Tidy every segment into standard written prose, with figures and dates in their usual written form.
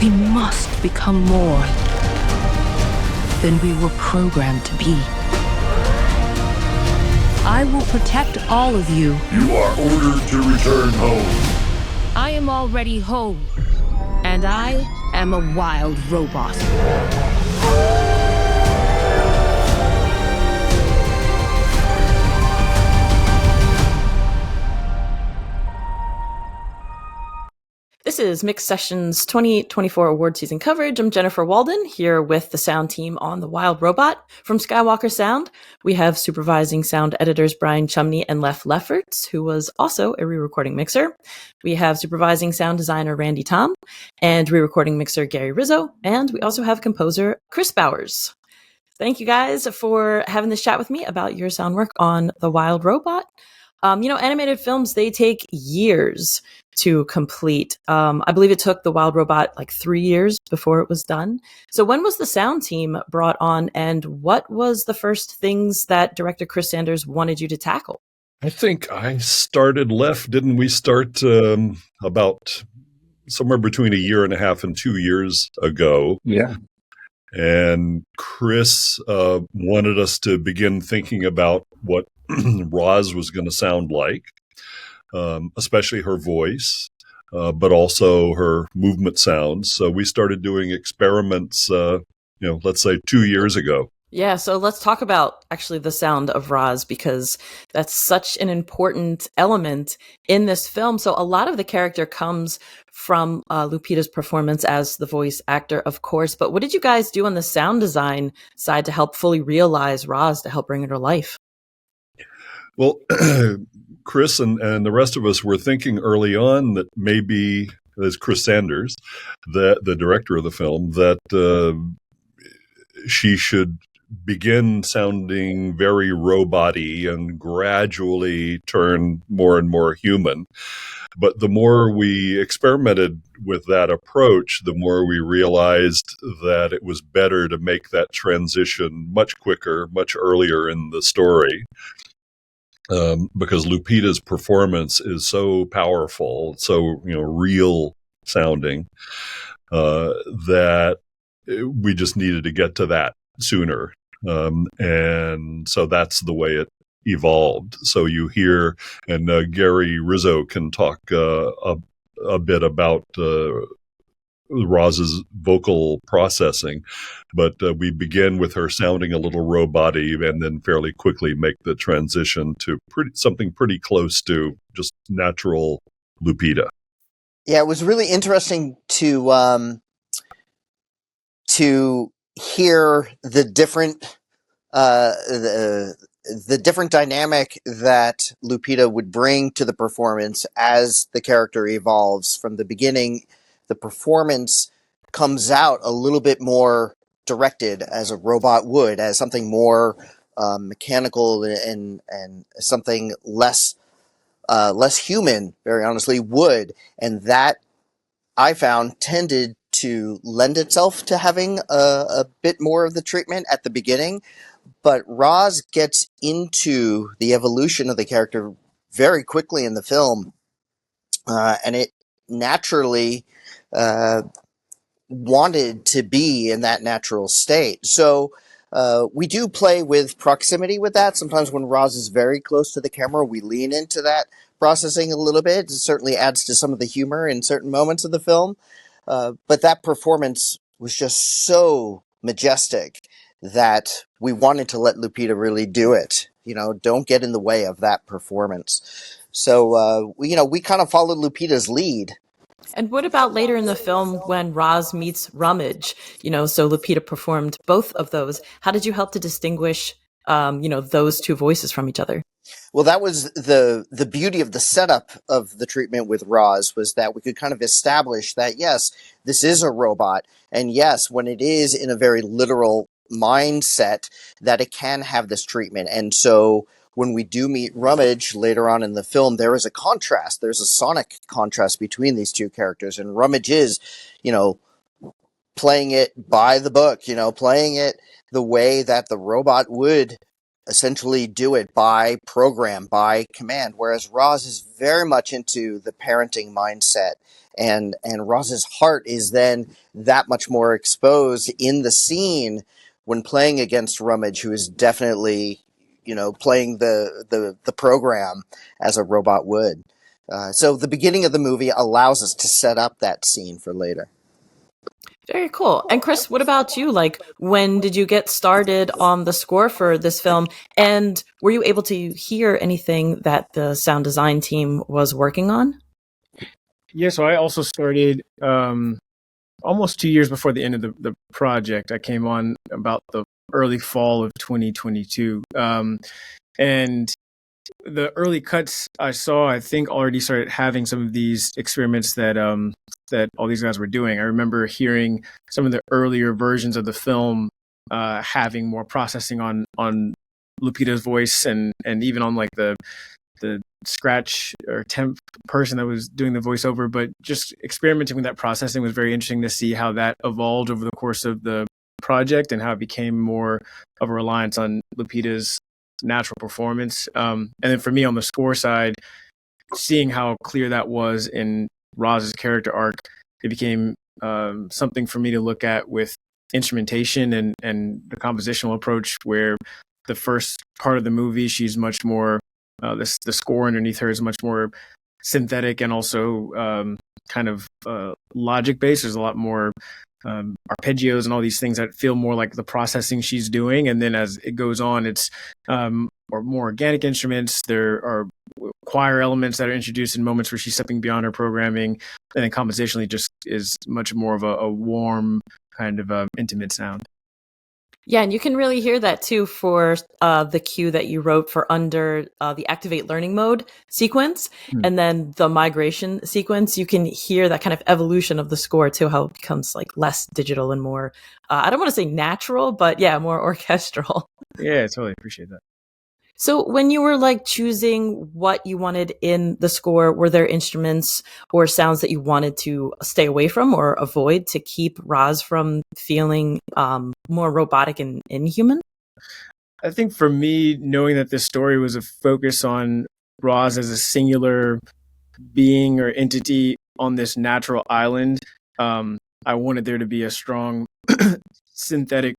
We must become more than we were programmed to be. I will protect all of you. You are ordered to return home. I am already home, and I am a wild robot. This is Mixed Sessions 2024 award season coverage. I'm Jennifer Walden, here with the sound team on The Wild Robot. From Skywalker Sound, we have supervising sound editors Brian Chumney and Lefferts, who was also a re-recording mixer. We have supervising sound designer Randy Thom and re-recording mixer Gary Rizzo. And we also have composer Kris Bowers. Thank you guys for having this chat with me about your sound work on The Wild Robot. Animated films, they take years to complete. I believe it took The Wild Robot like 3 years before it was done. So when was the sound team brought on, and what was the first things that director Chris Sanders wanted you to tackle? I think I started Leff. Didn't we start about somewhere between 1.5 and 2 years ago? Yeah. And Kris wanted us to begin thinking about what Roz was going to sound like, especially her voice, but also her movement sounds. So we started doing experiments, let's say 2 years ago. Yeah, so let's talk about actually the sound of Roz, because that's such an important element in this film. So a lot of the character comes from Lupita's performance as the voice actor, of course. But what did you guys do on the sound design side to help fully realize Roz, to help bring her to life? Well, Kris and the rest of us were thinking early on that maybe, as Kris Sanders, the director of the film, that she should begin sounding very robot-y and gradually turn more and more human. But the more we experimented with that approach, the more we realized that it was better to make that transition much quicker, much earlier in the story. Because Lupita's performance is so powerful, so real sounding, that we just needed to get to that sooner. And so that's the way it evolved. So you hear, and Gary Rizzo can talk a bit about Roz's vocal processing, but we begin with her sounding a little robot-y and then fairly quickly make the transition to something pretty close to just natural Lupita. Yeah, it was really interesting to hear the different the different dynamic that Lupita would bring to the performance as the character evolves. From the beginning, the performance comes out a little bit more directed, as a robot would, as something more mechanical and something less human, very honestly, would. And that, I found, tended to lend itself to having a bit more of the treatment at the beginning. But Roz gets into the evolution of the character very quickly in the film, and it naturally wanted to be in that natural state. So we do play with proximity with that. Sometimes when Roz is very close to the camera, we lean into that processing a little bit. It certainly adds to some of the humor in certain moments of the film. But that performance was just so majestic that we wanted to let Lupita really do it. Don't get in the way of that performance. So, we kind of followed Lupita's lead. And what about later in the film when Roz meets Rummage? So Lupita performed both of those. How did you help to distinguish, those two voices from each other? Well, that was the beauty of the setup of the treatment with Roz, was that we could kind of establish that, yes, this is a robot. And yes, when it is in a very literal mindset, that it can have this treatment. And so when we do meet Rummage later on in the film, there is a contrast. There's a sonic contrast between these two characters. And Rummage is, playing it by the book, playing it the way that the robot would essentially do it, by program, by command. Whereas Roz is very much into the parenting mindset and Roz's heart is then that much more exposed in the scene when playing against Rummage, who is definitely, playing the program as a robot would. So the beginning of the movie allows us to set up that scene for later. Very cool. And Kris, what about you? Like, when did you get started on the score for this film? And were you able to hear anything that the sound design team was working on? Yeah, so I also started almost 2 years before the end of the project. I came on about the early fall of 2022. And the early cuts I saw, I think, already started having some of these experiments that all these guys were doing. I remember hearing some of the earlier versions of the film having more processing on Lupita's voice and even on like the scratch or temp person that was doing the voiceover, but just experimenting with that processing was very interesting to see how that evolved over the course of the project and how it became more of a reliance on Lupita's natural performance. And then for me on the score side, seeing how clear that was in Roz's character arc, it became something for me to look at with instrumentation and the compositional approach, where the first part of the movie, she's much more the score underneath her is much more synthetic and also kind of logic based. There's a lot more arpeggios and all these things that feel more like the processing she's doing. And then as it goes on, it's or more organic instruments. There are choir elements that are introduced in moments where she's stepping beyond her programming. And then compositionally just is much more of a warm kind of intimate sound. Yeah, and you can really hear that too for the cue that you wrote for under the activate learning mode sequence and then the migration sequence. You can hear that kind of evolution of the score too, how it becomes like less digital and more, I don't want to say natural, but yeah, more orchestral. Yeah, I totally appreciate that. So when you were like choosing what you wanted in the score, were there instruments or sounds that you wanted to stay away from or avoid to keep Roz from feeling more robotic and inhuman? I think for me, knowing that this story was a focus on Roz as a singular being or entity on this natural island, I wanted there to be a strong synthetic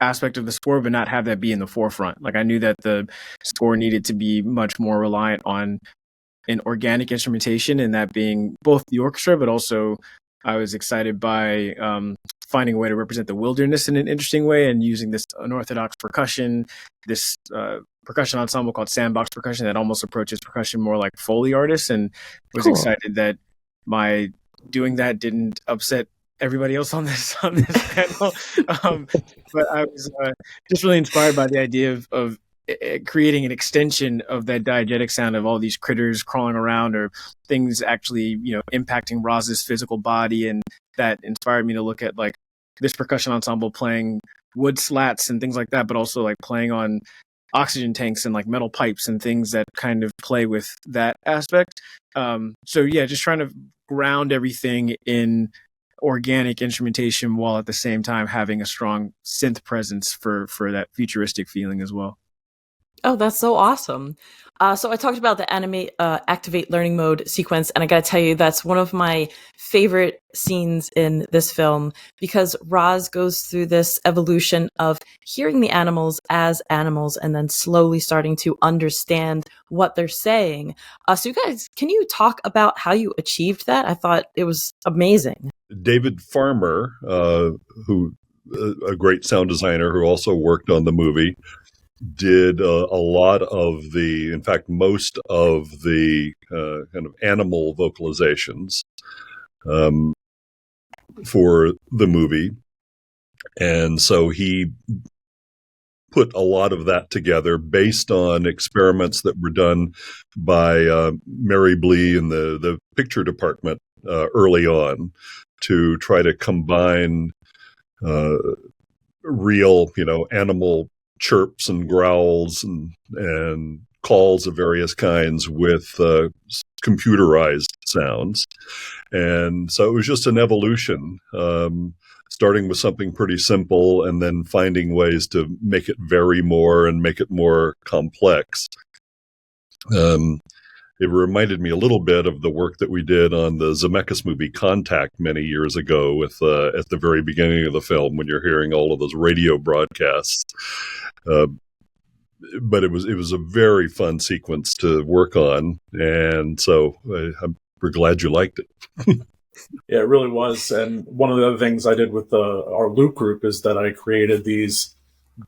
aspect of the score, but not have that be in the forefront. Like I knew that the score needed to be much more reliant on an organic instrumentation, and that being both the orchestra, but also I was excited by finding a way to represent the wilderness in an interesting way and using this unorthodox percussion, this percussion ensemble called Sandbox Percussion that almost approaches percussion more like Foley artists, and was excited that my doing that didn't upset everybody else on this panel. But I was just really inspired by the idea of creating an extension of that diegetic sound of all these critters crawling around or things actually, impacting Roz's physical body. And that inspired me to look at like this percussion ensemble playing wood slats and things like that, but also like playing on oxygen tanks and like metal pipes and things that kind of play with that aspect. So yeah, just trying to ground everything in organic instrumentation while at the same time having a strong synth presence for that futuristic feeling as well. Oh, that's so awesome. So I talked about the activate learning mode sequence, and I got to tell you, that's one of my favorite scenes in this film because Roz goes through this evolution of hearing the animals as animals and then slowly starting to understand what they're saying. So you guys, can you talk about how you achieved that? I thought it was amazing. David Farmer, who a great sound designer who also worked on the movie, did a lot of in fact, most of the kind of animal vocalizations for the movie. And so he put a lot of that together based on experiments that were done by Mary Blee in the picture department early on to try to combine real, animal chirps and growls and calls of various kinds with computerized sounds. And so it was just an evolution, starting with something pretty simple and then finding ways to make it vary more and make it more complex. it reminded me a little bit of the work that we did on the Zemeckis movie Contact many years ago with at the very beginning of the film when you're hearing all of those radio broadcasts. But it was a very fun sequence to work on, and so we're glad you liked it. Yeah, it really was. And one of the other things I did with our loop group is that I created these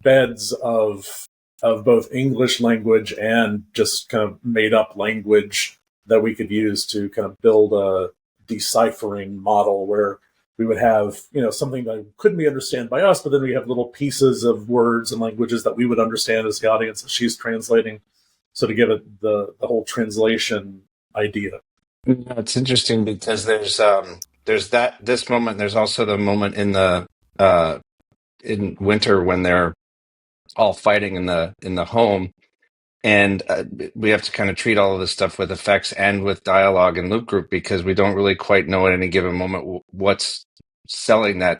beds of both English language and just kind of made up language that we could use to kind of build a deciphering model where we would have, something that couldn't be understood by us, but then we have little pieces of words and languages that we would understand as the audience that she's translating. So to give it the whole translation idea. It's interesting because there's this moment. There's also the moment in winter when they're all fighting in the home, and we have to kind of treat all of this stuff with effects and with dialogue and loop group because we don't really quite know at any given moment what's selling that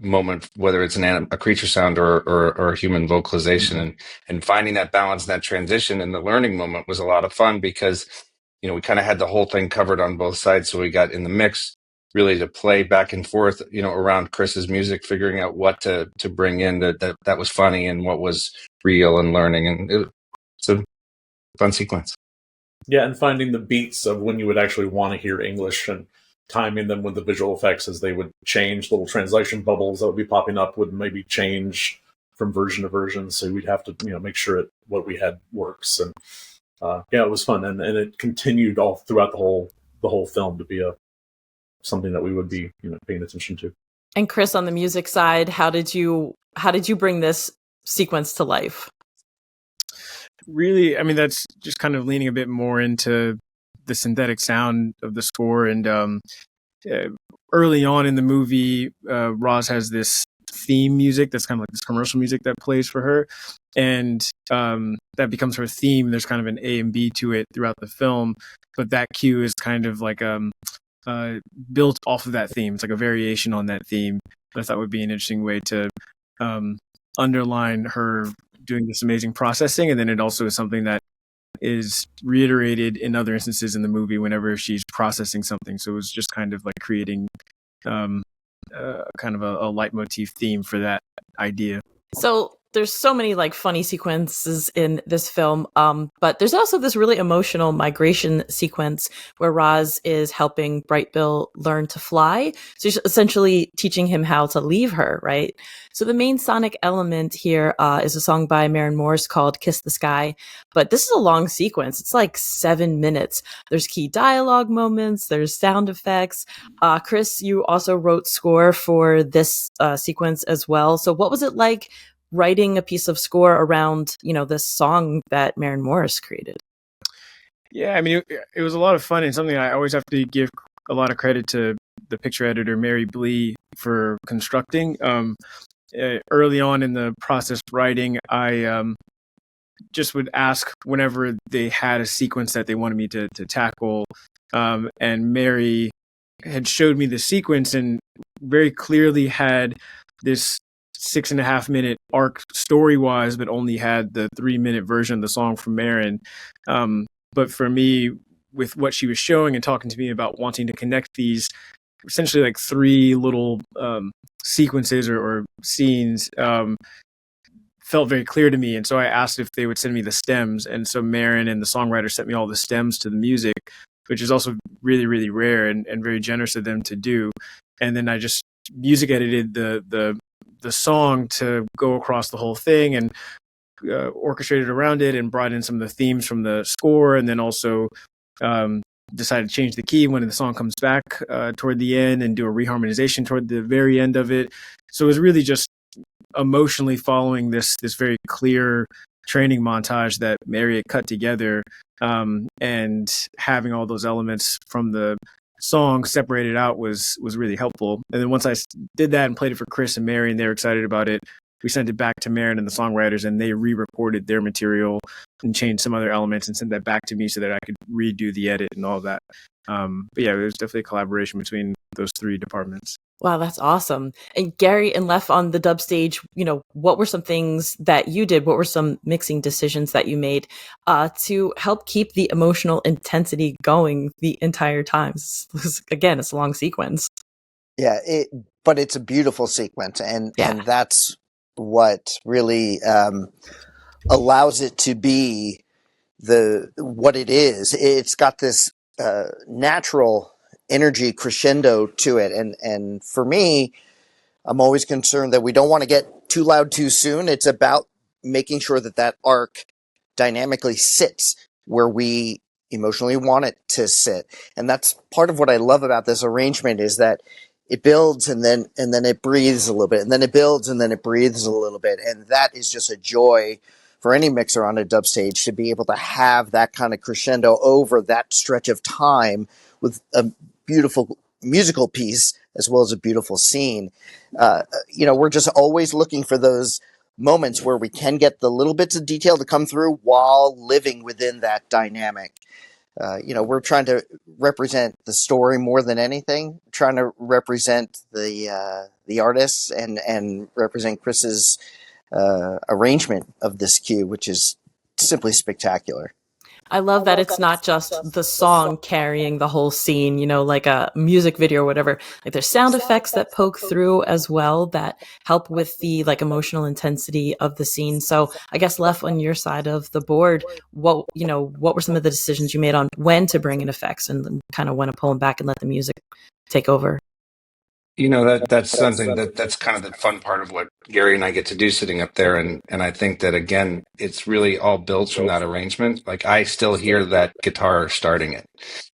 moment, whether it's a creature sound or a human vocalization, and finding that balance and that transition in the learning moment was a lot of fun because we kind of had the whole thing covered on both sides, so we got in the mix really to play back and forth around Kris's music, figuring out what to bring in that was funny and what was real and learning, and it's a fun sequence. Yeah, and finding the beats of when you would actually want to hear English and timing them with the visual effects as they would change. Little translation bubbles that would be popping up would maybe change from version to version, so we'd have to make sure what we had works. And it was fun, and it continued all throughout the whole film to be something that we would be paying attention to. And Kris, on the music side, how did you bring this sequence to life? Really, I mean, that's just kind of leaning a bit more into the synthetic sound of the score. And early on in the movie, Roz has this theme music that's kind of like this commercial music that plays for her, and that becomes her theme. There's kind of an A and B to it throughout the film, but that cue is kind of like built off of that theme. It's like a variation on that theme. I thought would be an interesting way to underline her doing this amazing processing, and then it also is something that is reiterated in other instances in the movie whenever she's processing something. So it was just kind of like creating kind of a leitmotif theme for that idea. So there's so many like funny sequences in this film, but there's also this really emotional migration sequence where Roz is helping Bright Bill learn to fly. So she's essentially teaching him how to leave her, right? So the main sonic element here is a song by Maren Morris called Kiss the Sky. But this is a long sequence. It's like 7 minutes. There's key dialogue moments. There's sound effects. Kris, you also wrote score for this sequence as well. So what was it like writing a piece of score around, this song that Maren Morris created? Yeah, I mean, it was a lot of fun, and something I always have to give a lot of credit to the picture editor, Mary Blee, for constructing. Early on in the process of writing, I just would ask whenever they had a sequence that they wanted me to tackle, and Mary had showed me the sequence and very clearly had this 6.5 minute arc story wise, but only had the 3-minute version of the song from Maren. But for me, with what she was showing and talking to me about wanting to connect these essentially like 3 little sequences or scenes, felt very clear to me. And so I asked if they would send me the stems. And so Maren and the songwriter sent me all the stems to the music, which is also really, really rare and very generous of them to do. And then I just music edited the song to go across the whole thing and orchestrated around it and brought in some of the themes from the score, and then also decided to change the key when the song comes back toward the end and do a reharmonization toward the very end of it. So it was really just emotionally following this very clear training montage that Mary had cut together, and having all those elements from the song separated out was really helpful. And then once I did that and played it for Kris and Mary and they were excited about it, we sent it back to Maren and the songwriters, and they re-recorded their material and changed some other elements and sent that back to me so that I could redo the edit and all that. But yeah, it was definitely a collaboration between those three departments. Wow, that's awesome. And Gary and Leff, on the dub stage, what were some things that you did? What were some mixing decisions that you made to help keep the emotional intensity going the entire time? Again, it's a long sequence. Yeah, but it's a beautiful sequence, and that's what really allows it to be what it is. It's got this natural energy crescendo to it, and for me, I'm always concerned that we don't want to get too loud too soon. It's about making sure that arc dynamically sits where we emotionally want it to sit. And that's part of what I love about this arrangement, is that it builds and then it breathes a little bit, and then it builds and then it breathes a little bit. And that is just a joy for any mixer on a dub stage, to be able to have that kind of crescendo over that stretch of time with a beautiful musical piece as well as a beautiful scene. We're just always looking for those moments where we can get the little bits of detail to come through while living within that dynamic. We're trying to represent the story more than anything, trying to represent the artists and represent Kris's arrangement of this cue, which is simply spectacular. I love that it's not just the song carrying the whole scene, like a music video or whatever. Like, there's sound effects that poke through as well that help with the emotional intensity of the scene. So I guess, Leff, on your side of the board, what were some of the decisions you made on when to bring in effects and kind of when to pull them back and let the music take over? That's something that's kind of the fun part of what Gary and I get to do sitting up there. And I think that, again, it's really all built from that arrangement. Like, I still hear that guitar starting it.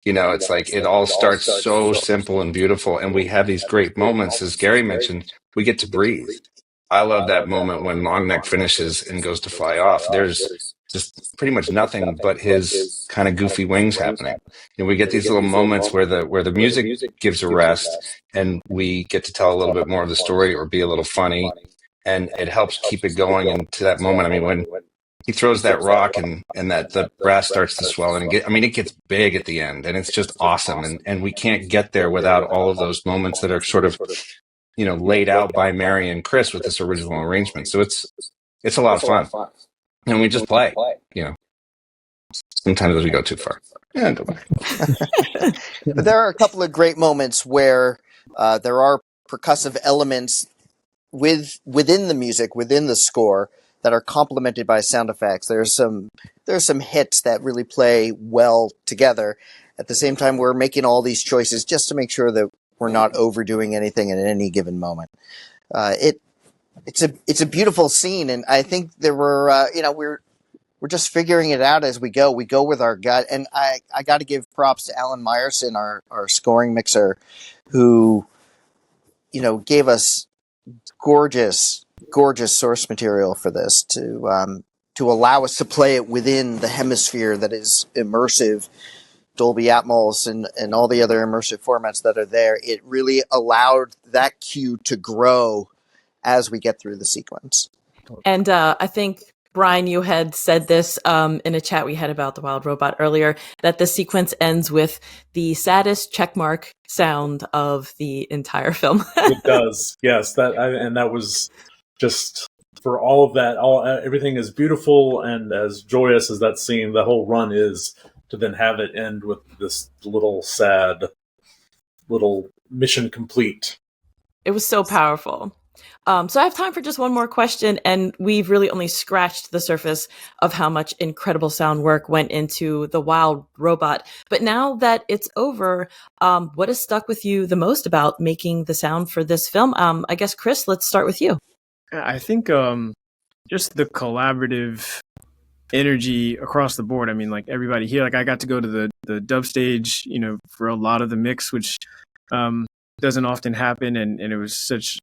It's like it all starts so simple and beautiful. And we have these great moments. As Gary mentioned, we get to breathe. I love that moment when Longneck finishes and goes to fly off. There's just pretty much nothing but his kind of goofy wings happening. We get these little moments where the music gives a rest, and we get to tell a little bit more of the story or be a little funny, and it helps keep it going into that moment. I mean, when he throws that rock and that the brass starts to swell, and it gets big at the end, and it's just awesome. And we can't get there without all of those moments that are sort of, laid out by Mary and Kris with this original arrangement. So it's a lot of fun. And we just play, Sometimes we go too far. Yeah, go back. But there are a couple of great moments where there are percussive elements within the music, within the score, that are complemented by sound effects. There's some hits that really play well together. At the same time, we're making all these choices just to make sure that we're not overdoing anything at any given moment. It's a beautiful scene, and I think there were we're just figuring it out as we go. We go with our gut, and I got to give props to Alan Meyerson, our scoring mixer, who gave us gorgeous source material for this to allow us to play it within the hemisphere that is immersive, Dolby Atmos and all the other immersive formats that are there. It really allowed that cue to grow as we get through the sequence. And I think, Brian, you had said this in a chat we had about the Wild Robot earlier, that the sequence ends with the saddest checkmark sound of the entire film. It does, yes. That was just, for all of that, everything is beautiful and as joyous as that scene, the whole run is, to then have it end with this little sad, little mission complete. It was so powerful. So I have time for just one more question, and we've really only scratched the surface of how much incredible sound work went into The Wild Robot. But now that it's over, what has stuck with you the most about making the sound for this film? I guess, Kris, let's start with you. I think just the collaborative energy across the board. I mean, like, everybody here, like, I got to go to the dub stage, for a lot of the mix, which doesn't often happen, and it was such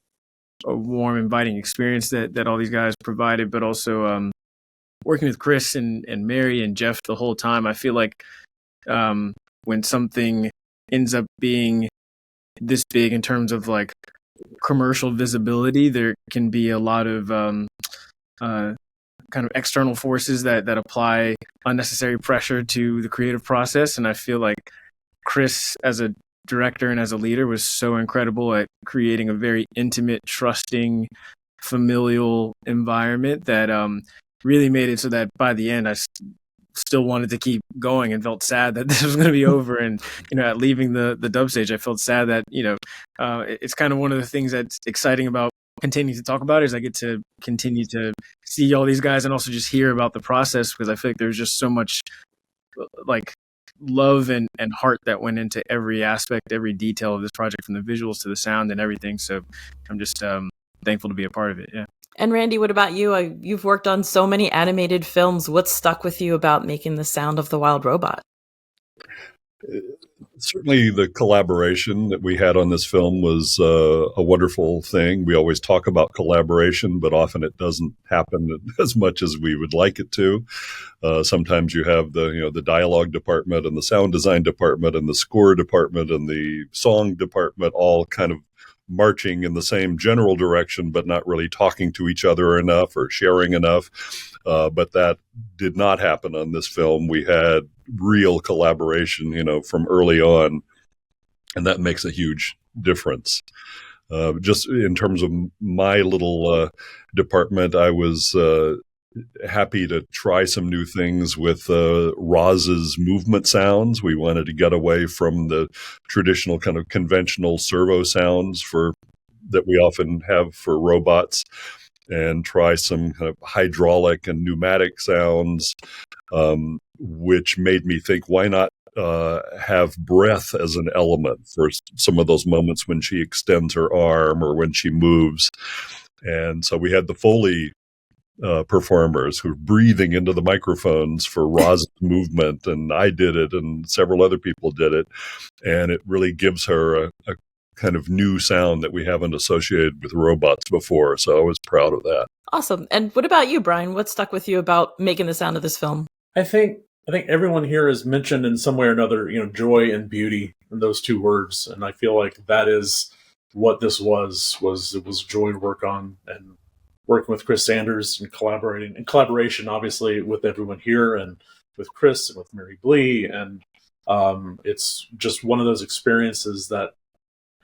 a warm, inviting experience that all these guys provided. But also working with Kris and Mary and Jeff the whole time, I feel like when something ends up being this big in terms of like commercial visibility, there can be a lot of kind of external forces that apply unnecessary pressure to the creative process. And I feel like Kris, as a director and as a leader was so incredible at creating a very intimate, trusting, familial environment that really made it so that by the end I still wanted to keep going and felt sad that this was going to be over. And, at leaving the dub stage, I felt sad that, it's kind of one of the things that's exciting about continuing to talk about it is I get to continue to see all these guys and also just hear about the process, because I feel like there's just so much like love and heart that went into every aspect, every detail of this project, from the visuals to the sound and everything. So I'm just thankful to be a part of it. Yeah. And Randy, what about you? You've worked on so many animated films. What stuck with you about making the sound of the Wild Robot? Certainly the collaboration that we had on this film was a wonderful thing. We always talk about collaboration, but often it doesn't happen as much as we would like it to. Sometimes you have the dialogue department and the sound design department and the score department and the song department all kind of marching in the same general direction, but not really talking to each other enough or sharing enough. But that did not happen on this film. We had real collaboration, from early on, and that makes a huge difference. Just in terms of my little department, I was happy to try some new things with Roz's movement sounds. We wanted to get away from the traditional kind of conventional servo sounds that we often have for robots, and try some kind of hydraulic and pneumatic sounds, which made me think, why not have breath as an element for some of those moments when she extends her arm or when she moves. And so we had the Foley performers who were breathing into the microphones for Roz's movement, and I did it, and several other people did it, and it really gives her a kind of new sound that we haven't associated with robots before. So I was proud of that. Awesome. And what about you, Brian? What stuck with you about making the sound of this film? I think everyone here has mentioned in some way or another, joy and beauty, and those two words, and I feel like that is what this was it was joy to work on, and working with Kris Sanders and collaboration, obviously, with everyone here and with Kris and with Mary Blee. And it's just one of those experiences that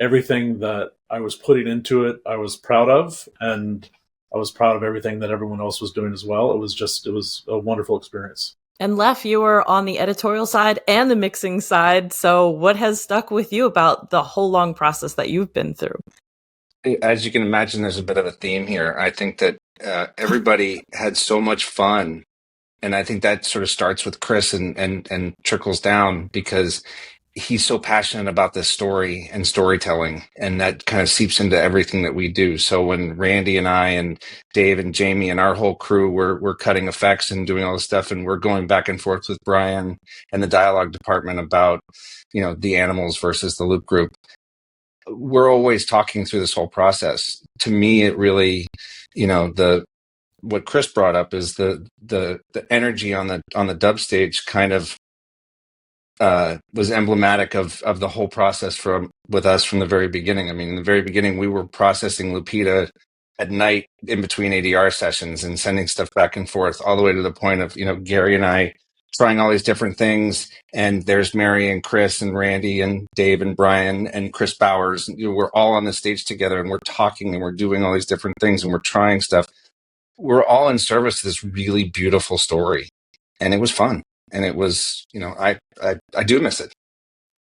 everything that I was putting into it, I was proud of, and I was proud of everything that everyone else was doing as well. It was a wonderful experience. And Leff, you were on the editorial side and the mixing side. So what has stuck with you about the whole long process that you've been through? As you can imagine, there's a bit of a theme here. I think that everybody had so much fun. And I think that sort of starts with Kris and trickles down, because he's so passionate about this story and storytelling, and that kind of seeps into everything that we do. So when Randy and I and Dave and Jamie and our whole crew were cutting effects and doing all this stuff, and we're going back and forth with Brian and the dialogue department about, the animals versus the loop group, we're always talking through this whole process. To me, it really, what Kris brought up is the energy on the dub stage kind of was emblematic of the whole process with us from the very beginning. I mean, in the very beginning, we were processing Lupita at night in between ADR sessions and sending stuff back and forth, all the way to the point of, Gary and I trying all these different things. And there's Mary and Kris and Randy and Dave and Brian and Chris Bowers. We're all on the stage together, and we're talking, and we're doing all these different things, and we're trying stuff. We're all in service to this really beautiful story. And it was fun. And it was, I do miss it.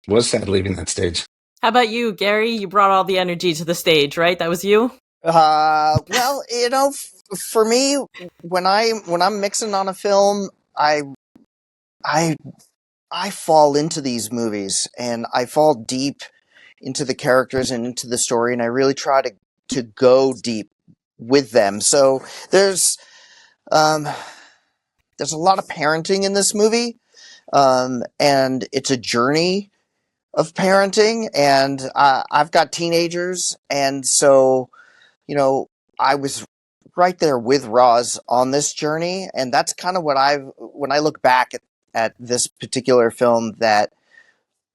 It was sad leaving that stage. How about you, Gary? You brought all the energy to the stage, right? That was you? Well, for me, when I'm mixing on a film, I fall into these movies, and I fall deep into the characters and into the story, and I really try to go deep with them. So there's a lot of parenting in this movie, and it's a journey of parenting, and I've got teenagers, and so, I was right there with Roz on this journey, and that's kind of what when I look back at this particular film, that,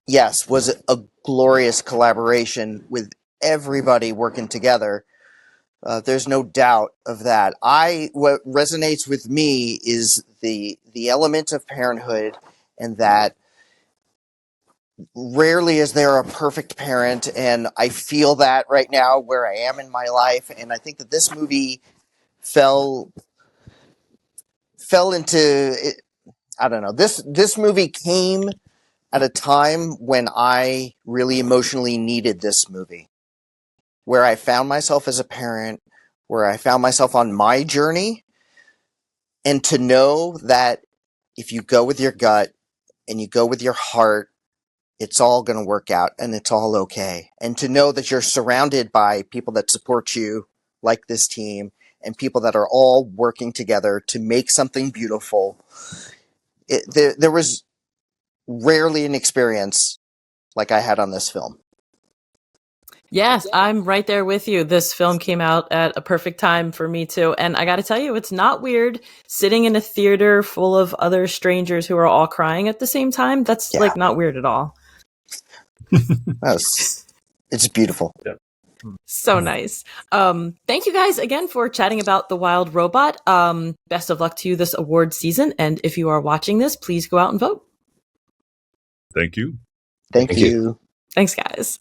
yes, was a glorious collaboration with everybody working together. There's no doubt of that. What resonates with me is the element of parenthood, and that rarely is there a perfect parent, and I feel that right now where I am in my life, and I think that this movie fell into it. I don't know. This movie came at a time when I really emotionally needed this movie, where I found myself as a parent, where I found myself on my journey, and to know that if you go with your gut and you go with your heart, it's all going to work out and it's all okay. And to know that you're surrounded by people that support you, like this team, and people that are all working together to make something beautiful. There was rarely an experience like I had on this film. Yes, I'm right there with you. This film came out at a perfect time for me too. And I got to tell you, it's not weird sitting in a theater full of other strangers who are all crying at the same time. That's like not weird at all. It's beautiful. Yeah. So nice. Thank you guys again for chatting about The Wild Robot. Best of luck to you this award season. And if you are watching this, please go out and vote. Thank you. Thank you. Thanks, guys.